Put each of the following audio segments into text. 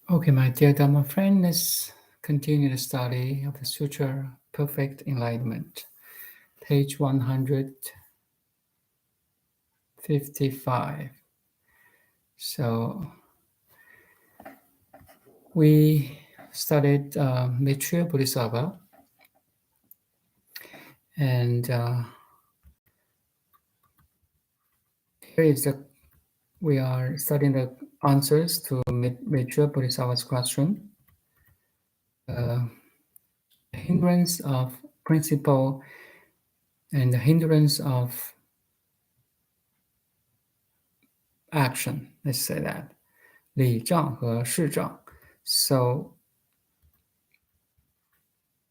Okay, my dear Dharma friend, let's continue the study of the Sutra Perfect Enlightenment, page 155. So we studied Maitreya Bodhisattva, and here is we are studying the answers to Maitreya Bodhisattva's question. Hindrance of principle and the hindrance of action. Let's say that 理障和事障. So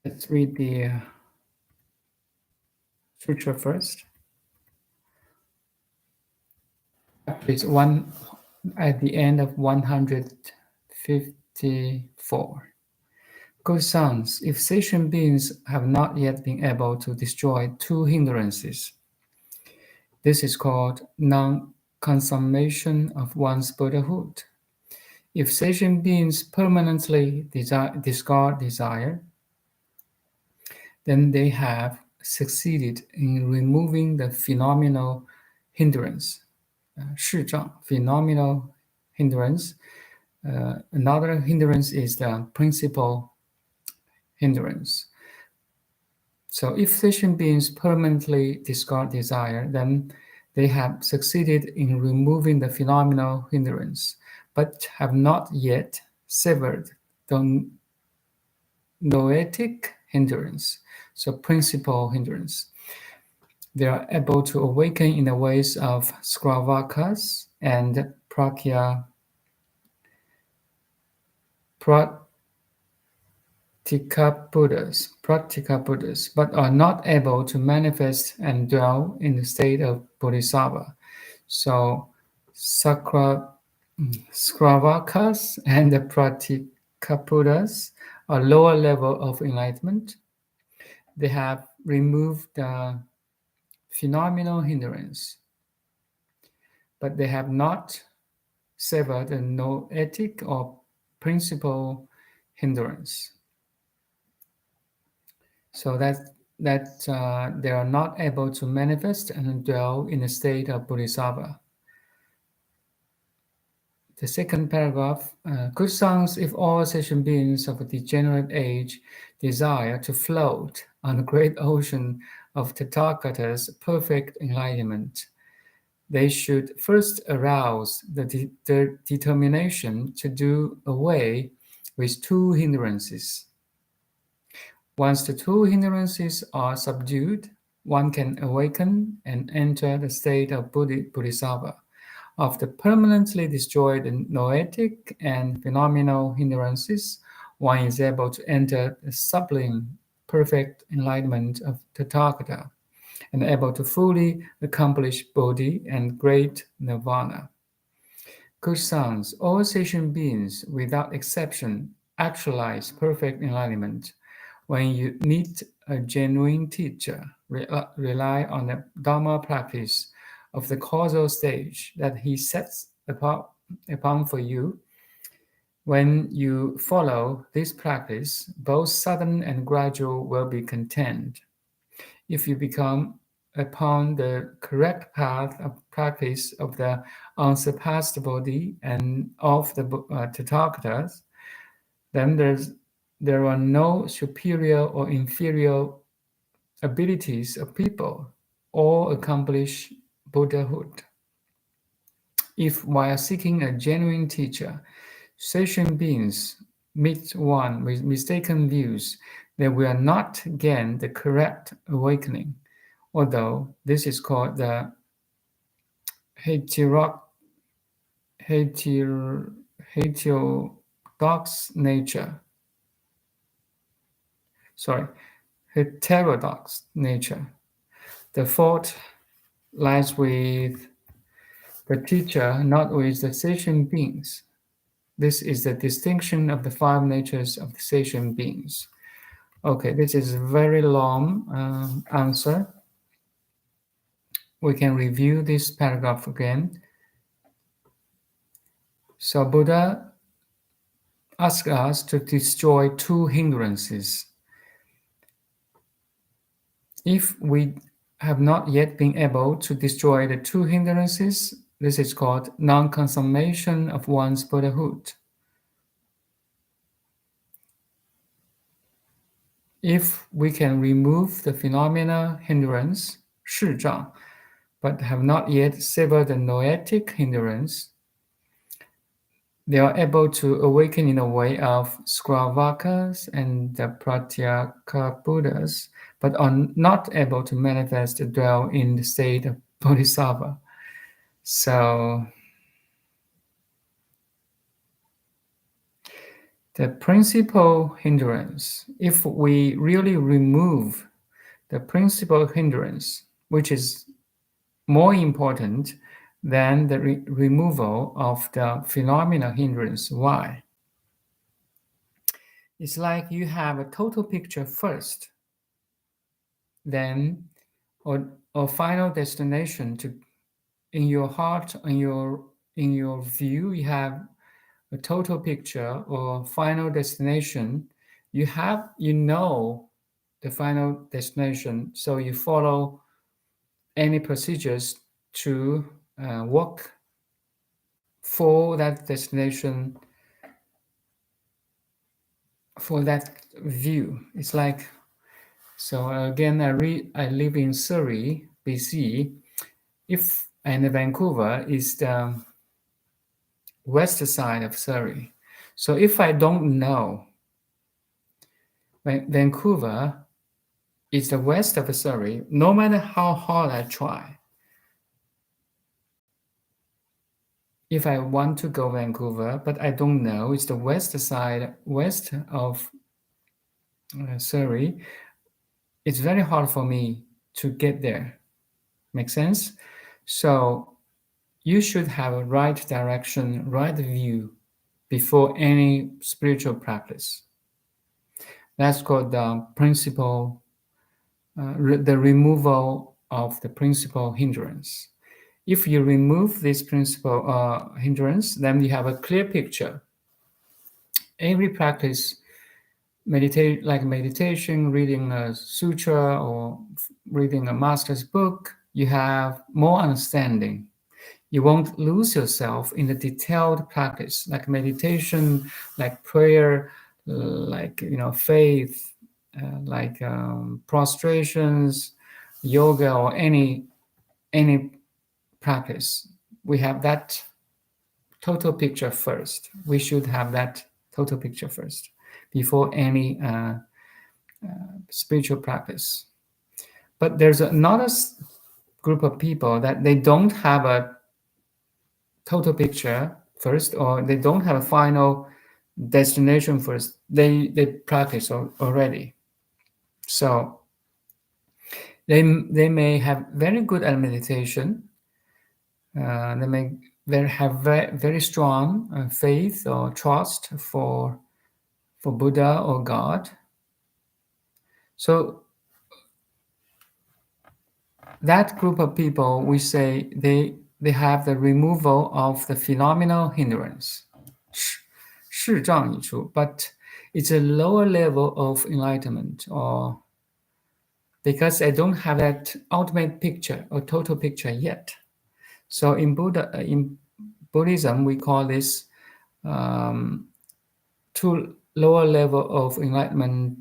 let's read the sutra first. It's one at the end of 154. Good sons, if sentient beings have not yet been able to destroy two hindrances, this is called non-consummation of one's Buddhahood. If sentient beings permanently discard desire, then they have succeeded in removing the phenomenal hindrance, 视障, phenomenal hindrance. Another hindrance is the principal hindrance. So if sentient beings permanently discard desire, then they have succeeded in removing the phenomenal hindrance, but have not yet severed the noetic hindrance, so principal hindrance. They are able to awaken in the ways of sravakas and pratyekabuddhas, but are not able to manifest and dwell in the state of Bodhisattva. So sravakas and the pratyekabuddhas are lower level of enlightenment. They have removed the phenomenal hindrance, but they have not severed the noetic or principal hindrance. So that they are not able to manifest and dwell in a state of Bodhisattva. The second paragraph, good sons, if all sentient beings of a degenerate age desire to float on the great ocean of Tathagata's perfect enlightenment, they should first arouse the determination to do away with two hindrances. Once the two hindrances are subdued, one can awaken and enter the state of Bodhisattva. After permanently destroy the noetic and phenomenal hindrances, one is able to enter the sublime, perfect enlightenment of Tathagata and able to fully accomplish Bodhi and Great Nirvana. Good sons, all sentient beings, without exception, actualize perfect enlightenment. When you meet a genuine teacher, rely on the Dharma practice of the causal stage that he sets upon for you. When you follow this practice, both sudden and gradual will be content. If you become upon the correct path of practice of the unsurpassed Bodhi and of the Tathagatas, then there are no superior or inferior abilities of people. All accomplish Buddhahood. If while seeking a genuine teacher, sentient beings meet one with mistaken views, they will not gain the correct awakening, although this is called the heterodox nature. Heterodox nature. The fault lies with the teacher, not with the sentient beings. This is the distinction of the five natures of the sentient beings. Okay, this is a very long answer. We can review this paragraph again. So Buddha asks us to destroy two hindrances. If we have not yet been able to destroy the two hindrances, this is called nonconsummation of one's Buddhahood. If we can remove the phenomena hindrance, 视障, but have not yet severed the noetic hindrance, they are able to awaken in the way of sravakas and the pratyekabuddhas, but are not able to manifest or dwell in the state of Bodhisattva. So the principal hindrance, if we really remove the principal hindrance, which is more important than the removal of the phenomena hindrance. Why? It's like you have a total picture first, then or final destination to in your heart, in your view, you have a total picture or final destination. You know the final destination, so you follow any procedures to walk for that destination, for that view. It's like, so again, I live in Surrey, BC. And Vancouver is the west side of Surrey. So if I don't know Vancouver is the west of Surrey, no matter how hard I try, if I want to go Vancouver, but I don't know it's the west side, west of Surrey, it's very hard for me to get there. Make sense? So you should have a right direction, right view before any spiritual practice. That's called the principle, the removal of the principal hindrance. If you remove this principal hindrance, then you have a clear picture. Every practice, meditation, reading a sutra, or reading a master's book, you have more understanding. You won't lose yourself in the detailed practice, like meditation, like prayer, like faith, like prostrations, yoga, or any practice. We have that total picture first. We should have that total picture first before any spiritual practice. But there's another group of people that they don't have a total picture first, or they don't have a final destination first. They practice already, so they may have very good at meditation. They may have very strong faith or trust for Buddha or God. So that group of people, we say they have the removal of the phenomenal hindrance, 视障一处, but it's a lower level of enlightenment, or because I don't have that ultimate picture or total picture yet. So in Buddhism, we call this two lower level of enlightenment.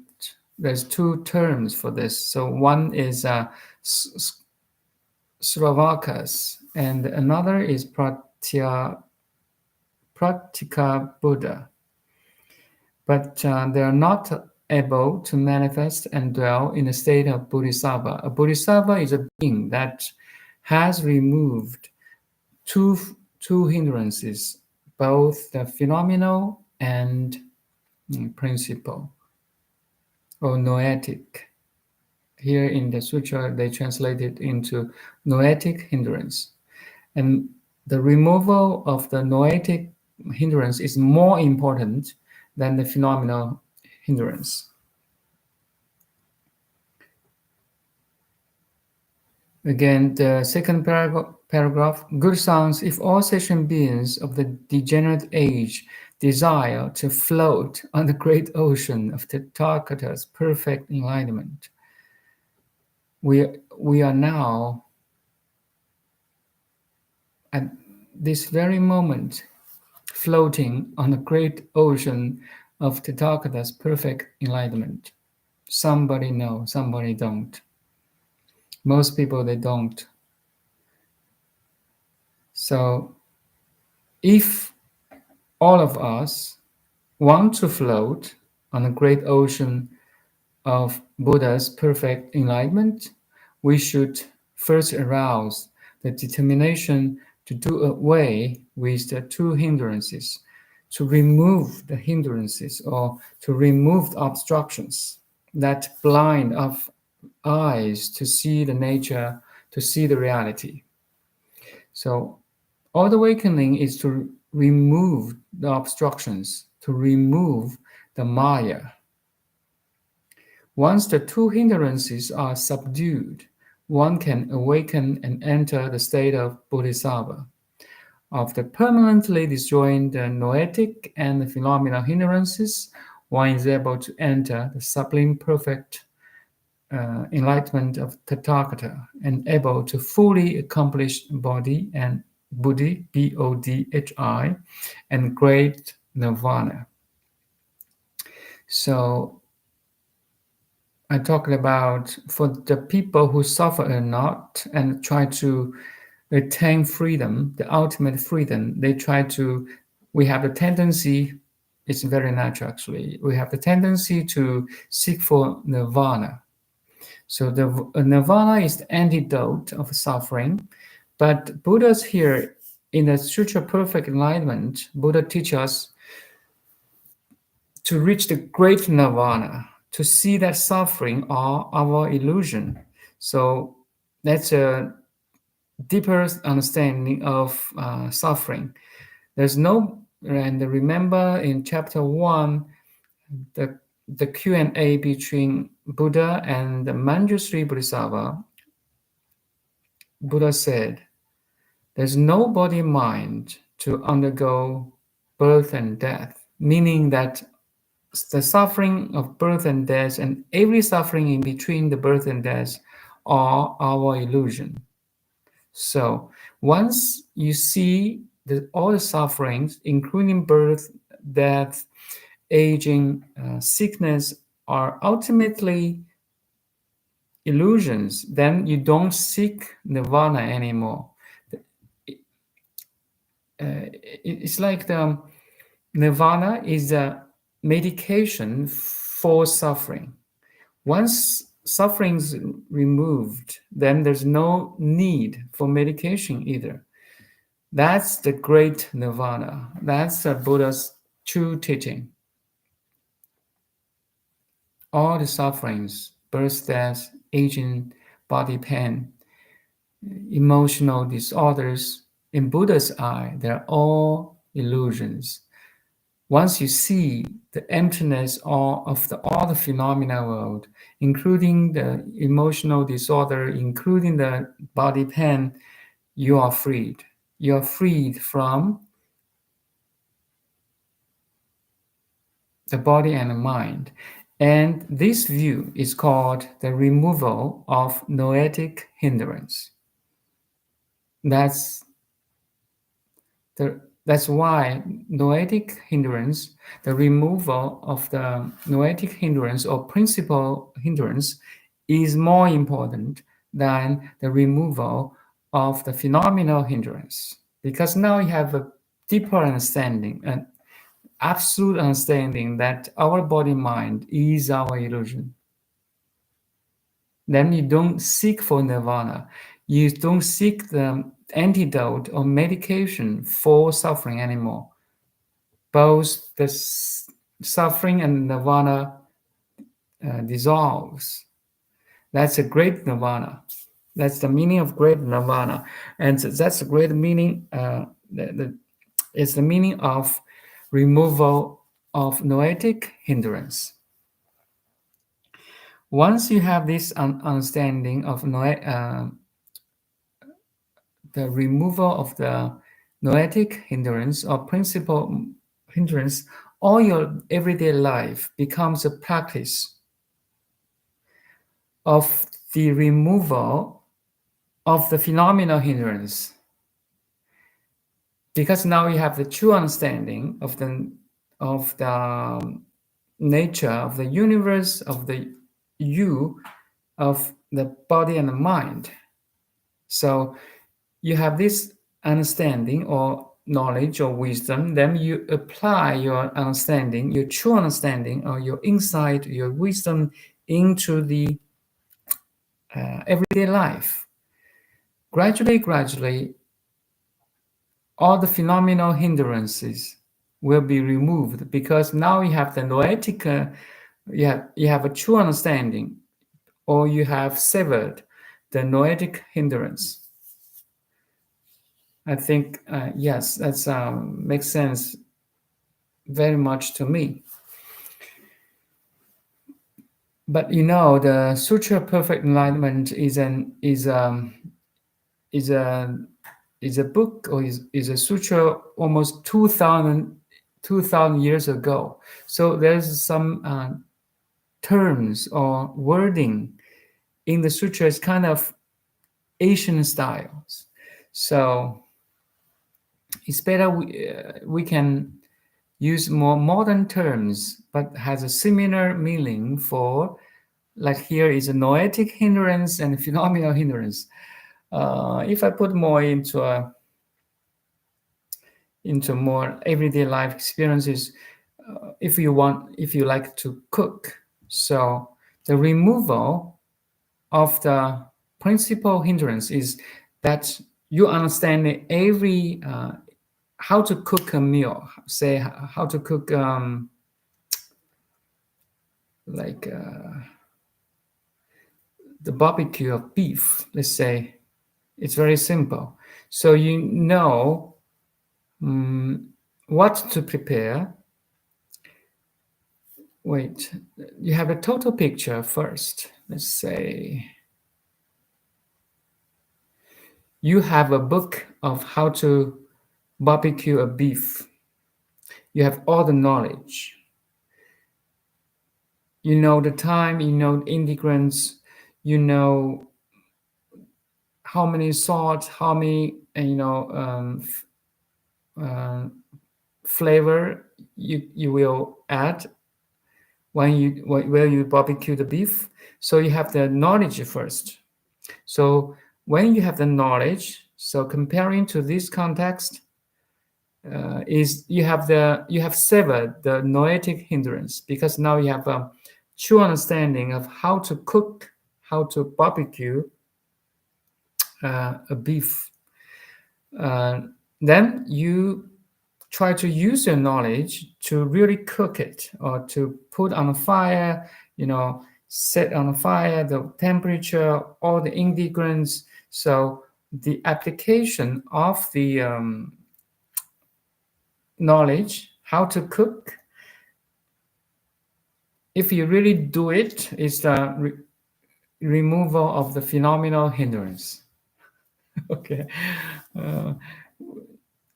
There's two terms for this. So one is sravakas, and another is pratyekabuddha. But they are not able to manifest and dwell in a state of Bodhisattva. A Bodhisattva is a being that has removed two hindrances, both the phenomenal and principle, or noetic. Here in the Sutra, they translate it into noetic hindrance. And the removal of the noetic hindrance is more important than the phenomenal hindrance. Again, the second paragraph, good sounds, if all sentient beings of the degenerate age desire to float on the great ocean of Tathagata's perfect enlightenment. We are now, at this very moment, floating on the great ocean of Tathagata's perfect enlightenment. Somebody know, somebody don't. Most people, they don't. So if all of us want to float on the great ocean of Buddha's perfect enlightenment, we should first arouse the determination to do away with the two hindrances, to remove the hindrances or to remove the obstructions that blind our eyes to see the nature, to see the reality. So all the awakening is to remove the obstructions, to remove the Maya. Once the two hindrances are subdued, one can awaken and enter the state of Bodhisattva. After permanently destroying the noetic and the phenomenal hindrances, one is able to enter the sublime perfect enlightenment of Tathagata and able to fully accomplish Bodhi and Buddhi, Bodhi, and Great Nirvana. So I talked about for the people who suffer a lot and try to attain freedom, the ultimate freedom, we have the tendency, it's very natural actually, we have the tendency to seek for nirvana. So the nirvana is the antidote of suffering, but Buddha's here in the Sutra Perfect Enlightenment, Buddha teaches us to reach the great nirvana, to see that suffering are our illusion. So that's a deeper understanding of suffering. There's no, and remember in chapter 1, the Q&A between Buddha and the Manjusri Bodhisattva, Buddha said, there's no body mind to undergo birth and death, meaning that the suffering of birth and death and every suffering in between the birth and death are our illusion. So once you see all the sufferings, including birth, death, aging, sickness, are ultimately illusions, then you don't seek nirvana anymore. It's like the nirvana is a medication for suffering. Once suffering's removed, then there's no need for medication either. That's the great nirvana. That's Buddha's true teaching. All the sufferings, birth, death, aging, body pain, emotional disorders, in Buddha's eye, they're all illusions. Once you see the emptiness of all the phenomena world, including the emotional disorder, including the body pain, you are freed. You are freed from the body and the mind. And this view is called the removal of noetic hindrance. That's why noetic hindrance, the removal of the noetic hindrance or principal hindrance is more important than the removal of the phenomenal hindrance. Because now you have a deeper understanding, an absolute understanding that our body-mind is our illusion. Then you don't seek for nirvana. You don't seek the antidote or medication for suffering anymore. Both the suffering and nirvana dissolves. That's a great nirvana. That's the meaning of great nirvana. And that's a great meaning. It's the meaning of removal of noetic hindrance. Once you have this understanding of the removal of the noetic hindrance or principal hindrance, all your everyday life becomes a practice of the removal of the phenomenal hindrance. Because now you have the true understanding of the nature of the universe, of the you, of the body and the mind. So you have this understanding or knowledge or wisdom, then you apply your understanding, your true understanding or your insight, your wisdom into the everyday life. Gradually, all the phenomenal hindrances will be removed because now you have the noetic, you have a true understanding, or you have severed the noetic hindrance. I think, yes, that's makes sense very much to me. But the Sutra of Perfect Enlightenment is a book, or is a sutra almost 2,000 years ago. So there's some terms or wording in the sutra is kind of Asian styles. So it's better we can use more modern terms, but has a similar meaning for, like here is a noetic hindrance and phenomenal hindrance. If I put more into more everyday life experiences, if you like to cook, so the removal of the principal hindrance is that you understand every how to cook a meal, say how to cook like the barbecue of beef, let's say. It's very simple. So you know what to prepare. Wait, you have a total picture first. Let's say you have a book of how to barbecue a beef. You have all the knowledge. You know the time, you know the ingredients, you know how many salt, how many flavor you will add when you barbecue the beef. So you have the knowledge first. So when you have the knowledge, so comparing to this context, is you have severed the noetic hindrance, because now you have a true understanding of how to cook, how to barbecue a beef. Then you try to use your knowledge to really cook it, or to put on a fire, set on a fire, the temperature, all the ingredients. So the application of the knowledge, how to cook, if you really do it, is the removal of the phenomenal hindrance. Okay.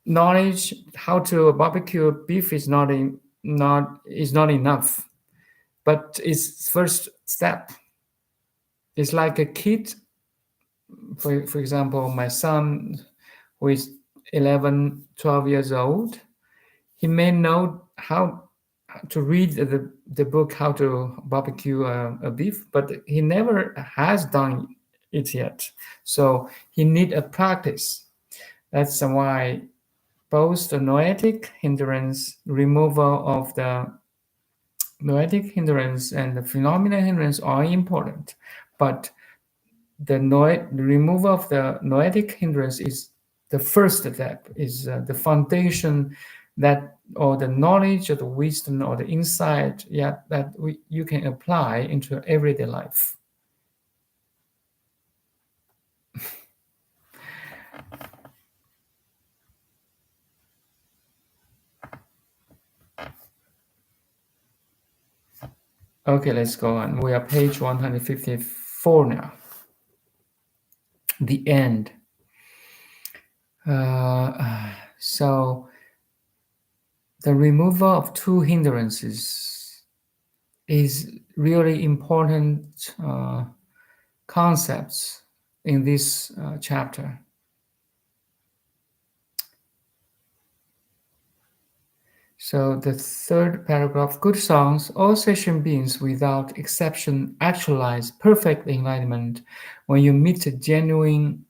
Knowledge how to barbecue beef is not enough, but it's first step. It's like a kid. For example, my son, who is 11, 12 years old, he may know how to read the book how to barbecue a beef, but he never has done it yet. So he need a practice. That's why both the noetic hindrance, removal of the noetic hindrance, and the phenomenal hindrance are important. But the removal of the noetic hindrance is the first step, is the foundation, that, or the knowledge or the wisdom or the insight, that you can apply into everyday life. Okay, let's go on. We are page 154 now. The end. So the removal of two hindrances is really important concepts in this chapter. So the third paragraph, good songs, all session beings without exception actualize perfect enlightenment. When you meet a genuine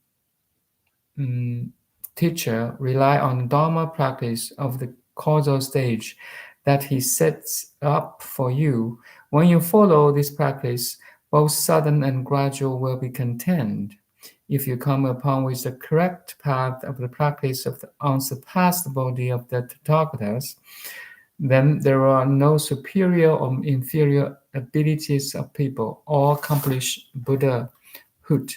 mm, teacher, rely on Dharma practice of the causal stage that he sets up for you. When you follow this practice, both sudden and gradual will be contained. If you come upon with the correct path of the practice of the unsurpassed body of the Tathagatas, then there are no superior or inferior abilities of people. All accomplish Buddhahood.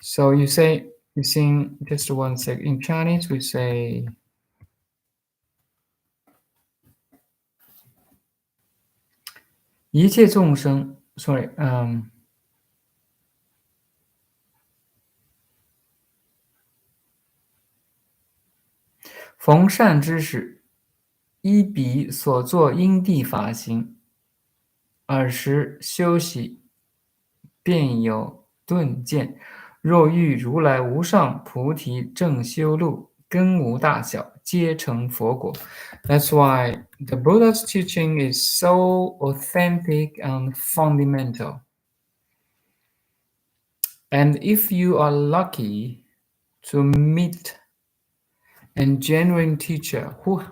So you sing just one sec. In Chinese, we say 一切众生. Sorry, 逢善知识，依彼所作因地法行，尔时修习便有顿见。若遇如来无上菩提正修路，根无大小，皆成佛果。That's why the Buddha's teaching is so authentic and fundamental. And if you are lucky to meet a genuine teacher who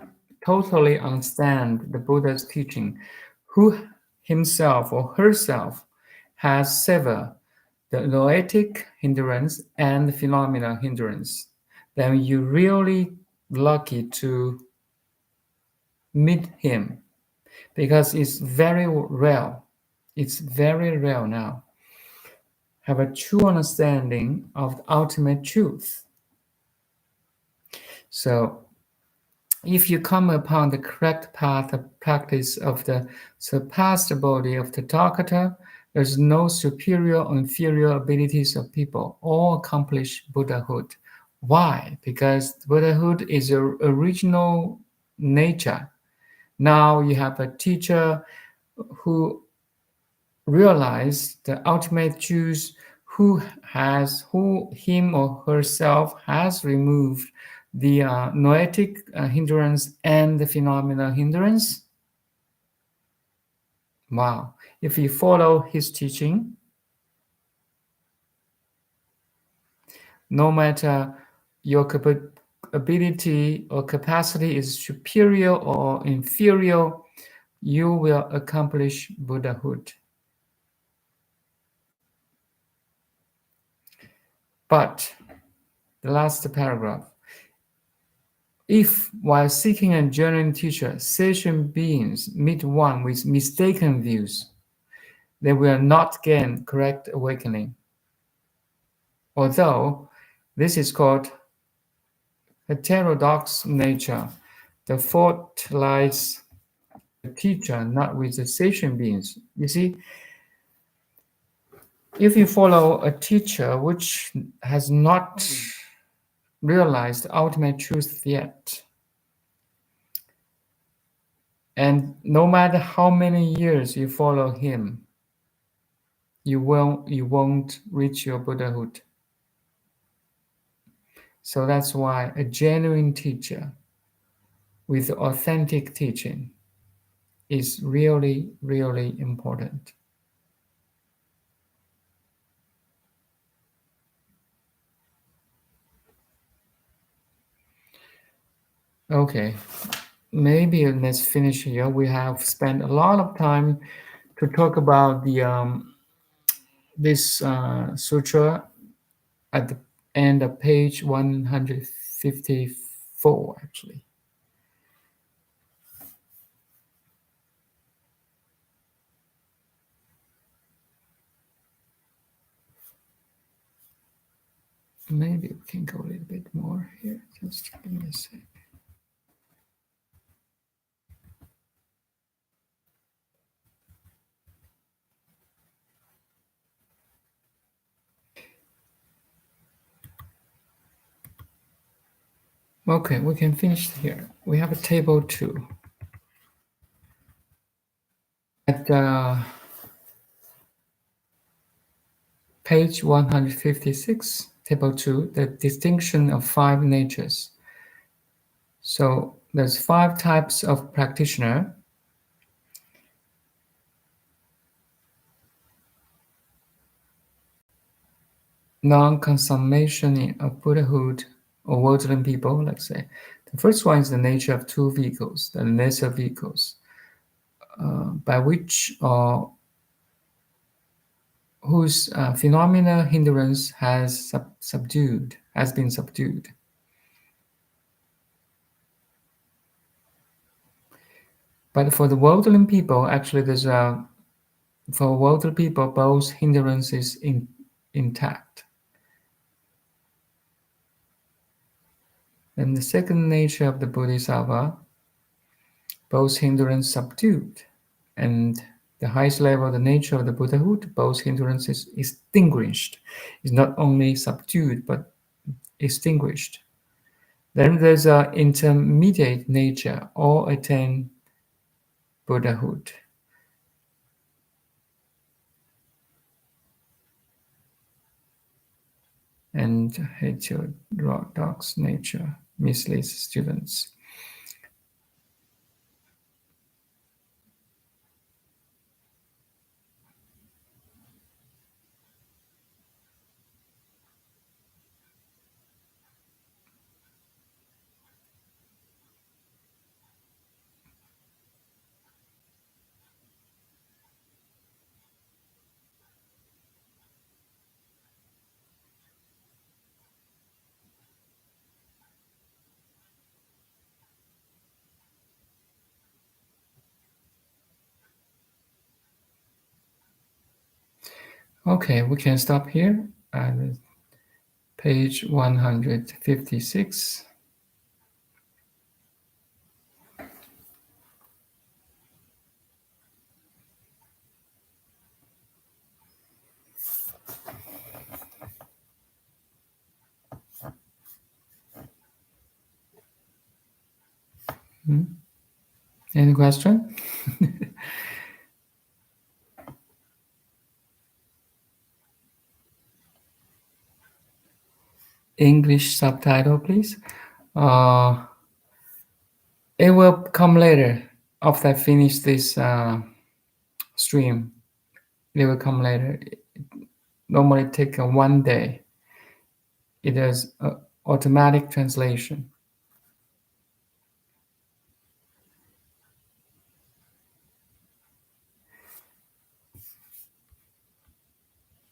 totally understands the Buddha's teaching, who himself or herself has severed the noetic hindrance and the phenomenal hindrance, then you're really lucky to meet him because it's very rare. It's very rare now. Have a true understanding of the ultimate truth. So if you come upon the correct path of practice of the surpassed body of the Tathagata, there's no superior or inferior abilities of people. All accomplish Buddhahood. Why? Because Buddhahood is your original nature. Now you have a teacher who realized the ultimate truth, who him or herself has removed the noetic hindrance and the phenomenal hindrance. Wow. If you follow his teaching, no matter your ability or capacity is superior or inferior, you will accomplish Buddhahood. But the last paragraph, if, while seeking a genuine teacher, sentient beings meet one with mistaken views, they will not gain correct awakening. Although this is called heterodox nature, the fault lies with the teacher, not with the sentient beings. You see, if you follow a teacher which has not realized the ultimate truth yet, and no matter how many years you follow him, you won't reach your Buddhahood. So that's why a genuine teacher with authentic teaching is really, really important. Okay, maybe let's finish here. We have spent a lot of time to talk about the this sutra at the end of page 154, actually. Maybe we can go a little bit more here. Just give me a sec. Okay, we can finish here. We have a table 2. At page 156, table 2, the distinction of 5 natures. So there's 5 types of practitioner. Non-consummation of Buddhahood or worldling people, let's say. The first one is the nature of 2 vehicles, the lesser vehicles, by which or whose phenomena hindrance has been subdued. But for the worldling people, actually, for worldly people, both hindrances intact. And the second nature of the Bodhisattva, both hindrance subdued. And the highest level, the nature of the Buddhahood, both hindrances extinguished. Is not only subdued, but extinguished. Then there's an intermediate nature, all attain Buddhahood. And heterodox nature misleads students. Okay, we can stop here at page 156. Any question? English subtitle, please. It will come later after I finish this stream. It will come later. It normally take 1 day. It is automatic translation.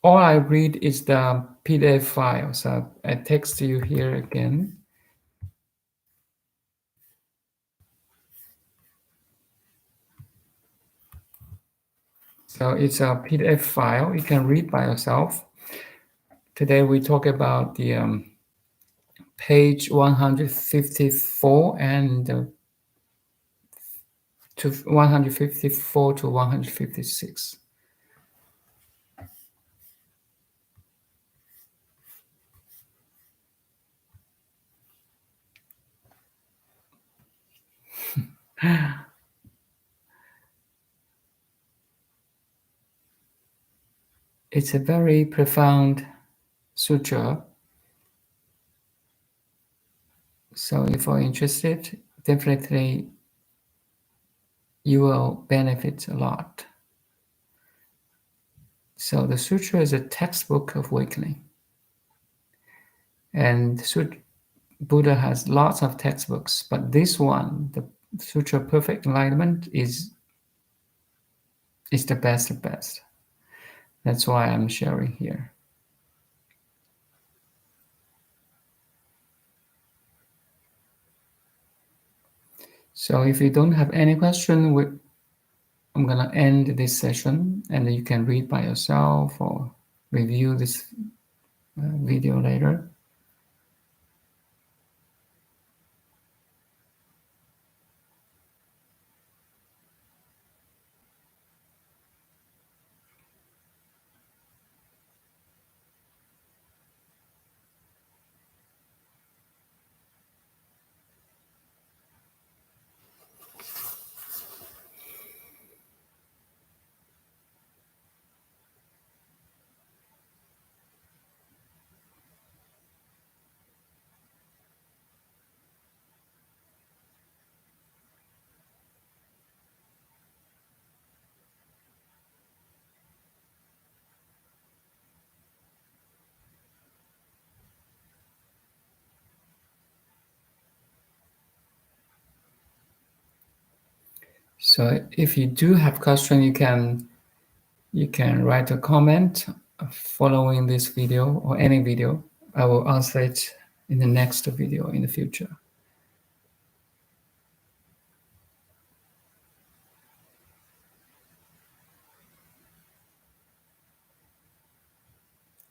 All I read is the PDF file, so I text you here again. So it's a PDF file. You can read by yourself. Today we talk about the page 154 and to 154 to 156. It's a very profound sutra. So if you're interested, definitely you will benefit a lot. So the sutra is a textbook of awakening. And Buddha has lots of textbooks, but this one, the Sutra of Perfect Enlightenment, is the best of best. That's why I'm sharing here. So if you don't have any question, I'm gonna end this session, and you can read by yourself or review this video later. So if you do have question, you can write a comment following this video or any video. I will answer it in the next video in the future.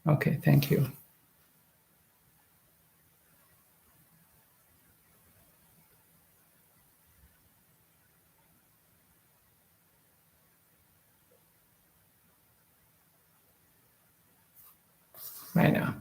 Okay, thank you. Right now.